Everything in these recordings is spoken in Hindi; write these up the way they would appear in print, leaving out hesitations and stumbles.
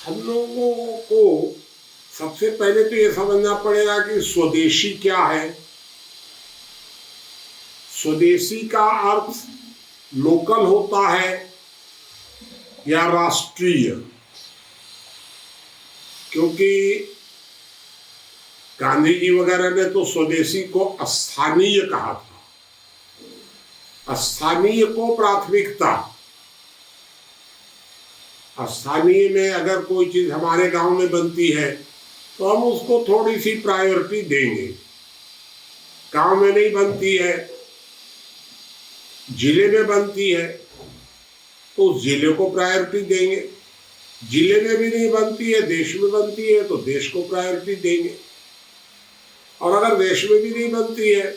हम लोगों को सबसे पहले तो ये समझना पड़ेगा कि स्वदेशी क्या है। स्वदेशी का अर्थ लोकल होता है या राष्ट्रीय, क्योंकि गांधी जी वगैरह ने तो स्वदेशी को स्थानीय कहा था। स्थानीय को प्राथमिकता, स्थानीय में अगर कोई चीज हमारे गांव में बनती है तो हम उसको थोड़ी सी प्रायोरिटी देंगे। गांव में नहीं बनती है, जिले में बनती है तो उस जिले को प्रायोरिटी देंगे। जिले में भी नहीं बनती है, देश में बनती है तो देश को प्रायोरिटी देंगे। और अगर देश में भी नहीं बनती है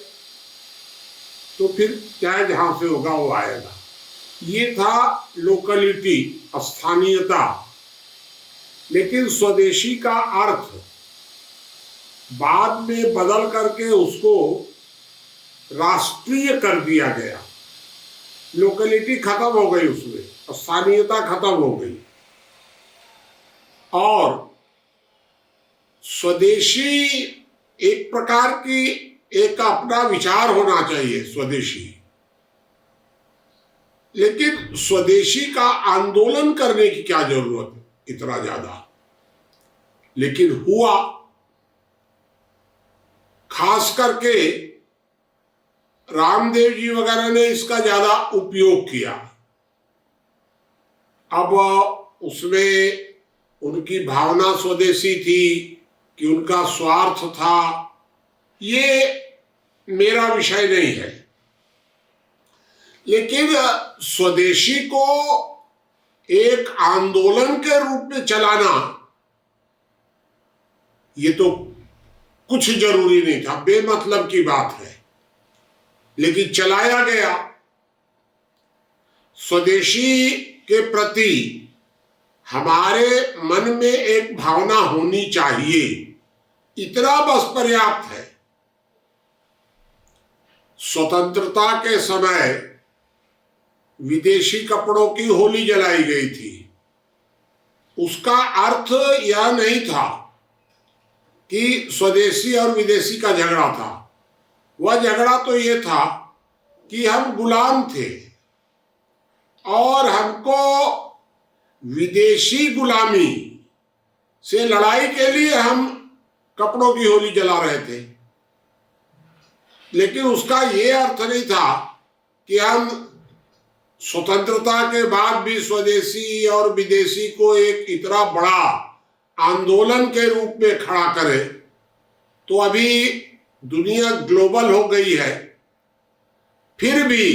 तो फिर चाहे जहां से होगा वो आएगा। ये था लोकलिटी, स्थानीयता। लेकिन स्वदेशी का अर्थ बाद में बदल करके उसको राष्ट्रीय कर दिया गया। लोकलिटी खत्म हो गई, उसमें स्थानीयता खत्म हो गई और स्वदेशी एक प्रकार की एक अपना विचार होना चाहिए स्वदेशी। लेकिन स्वदेशी का आंदोलन करने की क्या जरूरत है इतना ज्यादा। लेकिन हुआ, खास करके रामदेव जी वगैरह ने इसका ज्यादा उपयोग किया। अब उसमें उनकी भावना स्वदेशी थी कि उनका स्वार्थ था, ये मेरा विषय नहीं है। लेकिन स्वदेशी को एक आंदोलन के रूप में चलाना ये तो कुछ जरूरी नहीं था, बेमतलब की बात है, लेकिन चलाया गया। स्वदेशी के प्रति हमारे मन में एक भावना होनी चाहिए, इतना बस पर्याप्त है। स्वतंत्रता के समय विदेशी कपड़ों की होली जलाई गई थी। उसका अर्थ यह नहीं था कि स्वदेशी और विदेशी का झगड़ा था। वह झगड़ा तो ये था कि हम गुलाम थे और हमको विदेशी गुलामी से लड़ाई के लिए हम कपड़ों की होली जला रहे थे। लेकिन उसका ये अर्थ नहीं था कि हम स्वतंत्रता के बाद भी स्वदेशी और विदेशी को एक इतना बड़ा आंदोलन के रूप में खड़ा करें। तो अभी दुनिया ग्लोबल हो गई है, फिर भी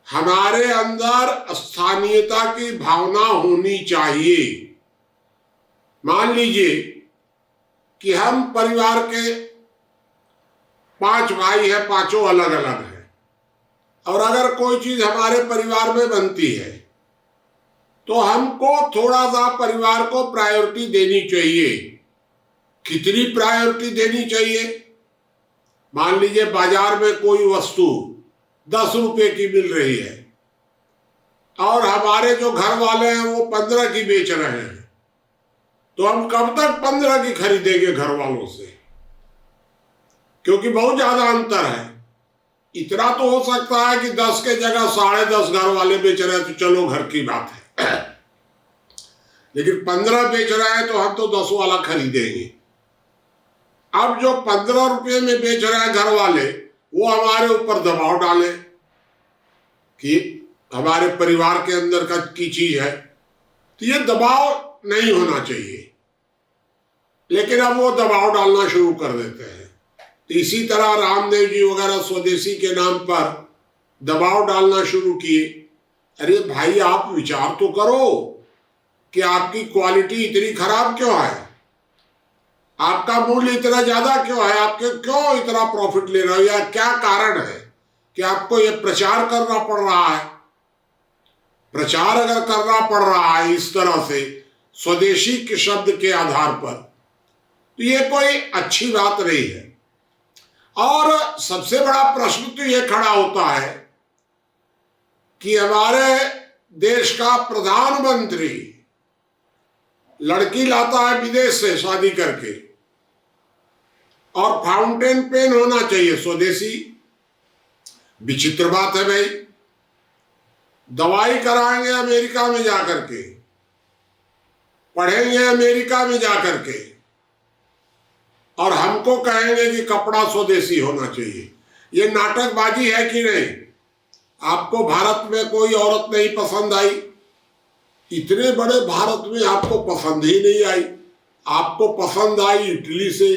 हमारे अंदर स्थानीयता की भावना होनी चाहिए। मान लीजिए कि हम परिवार के 5 भाई हैं, पांचों अलग अलग हैं, और अगर कोई चीज हमारे परिवार में बनती है तो हमको थोड़ा सा परिवार को प्रायोरिटी देनी चाहिए। कितनी प्रायोरिटी देनी चाहिए? मान लीजिए बाजार में कोई वस्तु 10 रुपए की मिल रही है और हमारे जो घर वाले हैं वो 15 की बेच रहे हैं, तो हम कब तक 15 की खरीदेंगे घर वालों से? क्योंकि बहुत ज्यादा अंतर है। इतना तो हो सकता है कि 10 के जगह 10.5 घर वाले बेच रहे हैं तो चलो घर की बात है, लेकिन 15 बेच रहे हैं तो हम तो 10 वाला खरीदेंगे। अब जो 15 रुपये में बेच रहे हैं घर वाले, वो हमारे ऊपर दबाव डाले कि हमारे परिवार के अंदर की चीज है, तो ये दबाव नहीं होना चाहिए। लेकिन अब वो दबाव डालना शुरू कर देते हैं। तो इसी तरह रामदेव जी वगैरह स्वदेशी के नाम पर दबाव डालना शुरू किए। अरे भाई, आप विचार तो करो कि आपकी क्वालिटी इतनी खराब क्यों है, आपका मूल्य इतना ज्यादा क्यों है, आपके क्यों इतना प्रॉफिट ले रहे हो, या क्या कारण है कि आपको ये प्रचार करना पड़ रहा है। प्रचार अगर करना पड़ रहा है इस तरह से स्वदेशी के शब्द के आधार पर, तो ये कोई अच्छी बात नहीं है। और सबसे बड़ा प्रश्न तो ये खड़ा होता है कि हमारे देश का प्रधानमंत्री लड़की लाता है विदेश से शादी करके, और फाउंटेन पेन होना चाहिए स्वदेशी। विचित्र बात है भाई। दवाई कराएंगे अमेरिका में जाकर के, पढ़ेंगे अमेरिका में जाकर के, और हमको कहेंगे कि कपड़ा स्वदेशी होना चाहिए। ये नाटकबाजी है कि नहीं? आपको भारत में कोई औरत नहीं पसंद आई? इतने बड़े भारत में आपको पसंद ही नहीं आई। आपको पसंद आई इटली से।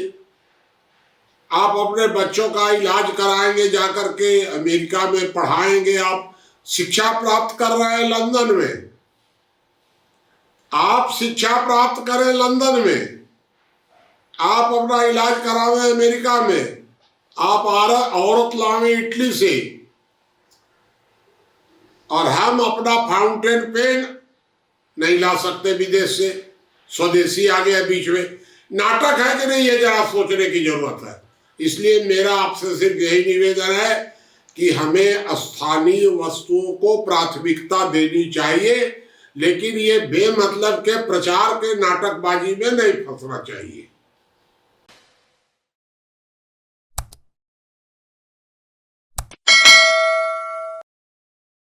आप अपने बच्चों का इलाज कराएंगे जाकर के अमेरिका में, पढ़ाएंगे। आप शिक्षा प्राप्त कर रहे हैं लंदन में। आप शिक्षा प्राप्त करें लंदन में, आप अपना इलाज करावें अमेरिका में, आप औरत लावें इटली से, और हम अपना फाउंटेन पेन नहीं ला सकते विदेश से। स्वदेशी आ गया बीच में। नाटक है कि नहीं? ये जरा सोचने की जरूरत है। इसलिए मेरा आपसे सिर्फ यही निवेदन है कि हमें स्थानीय वस्तुओं को प्राथमिकता देनी चाहिए, लेकिन ये बेमतलब के प्रचार के नाटकबाजी में नहीं फंसना चाहिए।